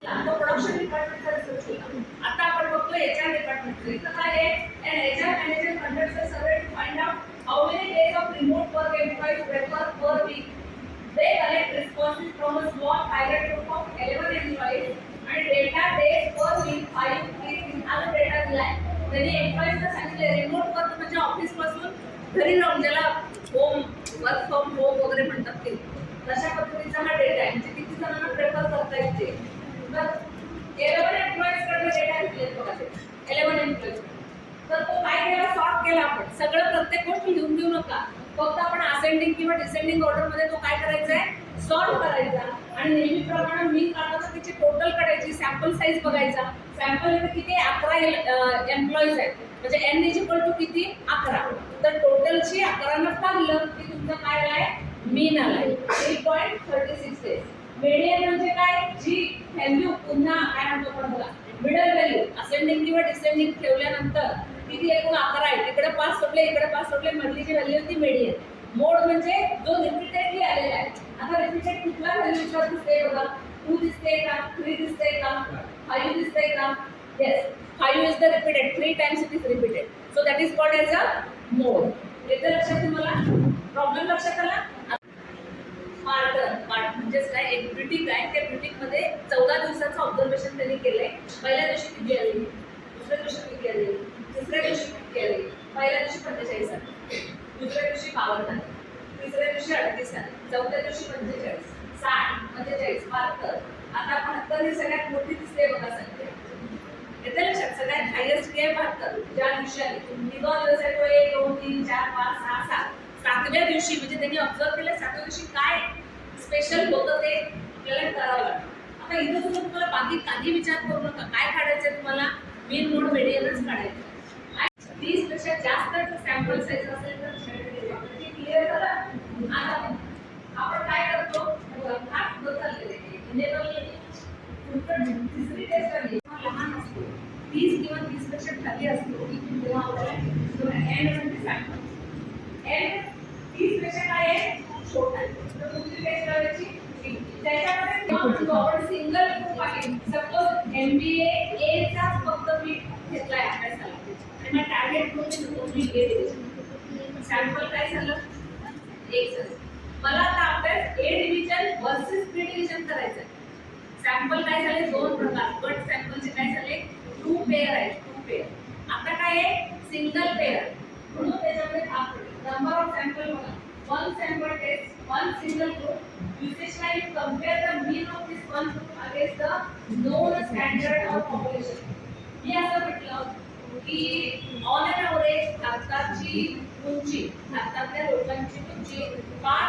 Production डिपार्टमेंटचा research केला. आता आपण बघतो एचआर डिपार्टमेंटचं. इथं काय आहे, an HR manager conducts a survey to find out how many days of remote work employees prefer per week. They collect responses from a small pilot group of 11 employees and data days per week 5 3 हा जो data दिलाय त्यांनी एम्प्लॉईजना सांगितले remote work म्हणजे office पासून घरी राहून ज्याला होम वर्क फ्रॉम होम वगैरे म्हणतात ते तशा पद्धतीचा हा डेटा आहे. म्हणजे किती जणांना प्रेफर करता येते. तर 11 एम्प्लॉईज कडे डेटा घेतले बघा ते 11 एम्प्लॉईज. तर तो काय केला, सॉर्ट केला. आपण सगळं प्रत्येक गोष्ट लिहून देऊ नका, फक्त आपण असेंडिंग किंवा डिसेंडिंग ऑर्डर मध्ये तो काय करायचा आहे, सॉर्ट करायचा. आणि नेहमीप्रमाणे मी काढतो त्याची टोटल काढायची, सॅम्पल साईज बघायचा. सॅम्पल मध्ये किती 11 एम्प्लॉईज आहेत म्हणजे n इज इक्वल टू किती 11. तर टोटलची 11 ने टाकलं की तुमचं काय आलाय, मीन आलाय 3.36 डेज. मीडियन म्हणजे काय, जी व्हॅल्यू पुन्हा काय म्हणतो आपण बघा मिडल व्हॅल्यू असेंडिंग किंवा डिसेंडिंग ठेवल्यानंतर किती एकूण 11 आहे. तिकडे 5 सोडले इकडे 5 सोडले, मधली जी व्हॅल्यू होती मीडियन. मोड म्हणजे जो रिपीटेडली आलेला आहे. आता रिपीटेड कुठला व्हॅल्यूचा दिसते बघा, 2 दिसते का, 3 दिसते का, 5 दिसते का. Yes, 5 is the repeated, 3 times it is repeated. So that is called as a mode. येते लक्षात तुम्हाला, प्रॉब्लेम लक्षात आला. पार्ट म्हणजेच काय, एक ब्युटिक आहे. त्या ब्युटिक मध्ये 14 दिवसाचं ऑब्झर्वेशन त्यांनी केलंय. पहिल्या दिवशी किती आली, दुसऱ्या दिवशी किती आली, तिसऱ्या दिवशी किती आली. पहिल्या दिवशी 45 आली, दुसऱ्या दिवशी 52 आली, तिसऱ्या दिवशी 38 आली, चौथ्या दिवशी 45, 60, 45, 72. आता 72 ही सगळ्यात मोठी दिसते बघा संख्या. येते लक्षात, सगळ्यात हायेस्ट की आहे 72. ज्या दिवशी आली तुम्ही 2 दिवस आहे तो 1 2 3 4 5 6 7. 7व्या दिवशी म्हणजे त्यांनी ऑब्झर्व केलं 7व्या दिवशी काय स्पेशल होतं ते आपल्याला करावं लागतं. आता इथं सुद्धा तुम्हाला बाकी काही विचार करू नका, काय काढायचं तुम्हाला, मीन मोड मीडियनच काढायचं. 30 पेक्षा जास्त सॅम्पल साईज असेल तर क्लिअर झालं. आता आपण काय करतो, फास्ट होत चाललेले तिसरी टेस्ट आली लहान असतो, 30 किंवा 30 पेक्षा खाली असतो तेव्हा आपल्याला एन म्हणजे सॅम्पल. एन 30 पेक्षा काय आहे, छोटा आहे. तर कुठली टेस्ट करायची, त्याच्यामध्ये आपण सिंगल ग्रुप आहे. सपोज MBA A चा फक्त मी घेतलाय अभ्यासाला आणि मग टार्गेट ग्रुप मी घेतले. सॅम्पल काय झालं, एक झालं. मला आता अभ्यास A division versus B division करायचं आहे. सॅम्पल काय झाले, 2 प्रकार. बट सॅम्पलचे काय झाले, 2 पेअर आहेत, 2 पेअर. आता काय आहे, सिंगल पेअर म्हणून त्याच्यामध्ये भाग पडले. नंबर ऑफ सॅम्पल बघा, 1 sample test, 1 single group. Usage line compare the mean of this one group against the known standard of population. मी असं म्हटलं की ऑन एन एव्हरेज भारताची उंची, भारतातल्या लोकांची उंची 5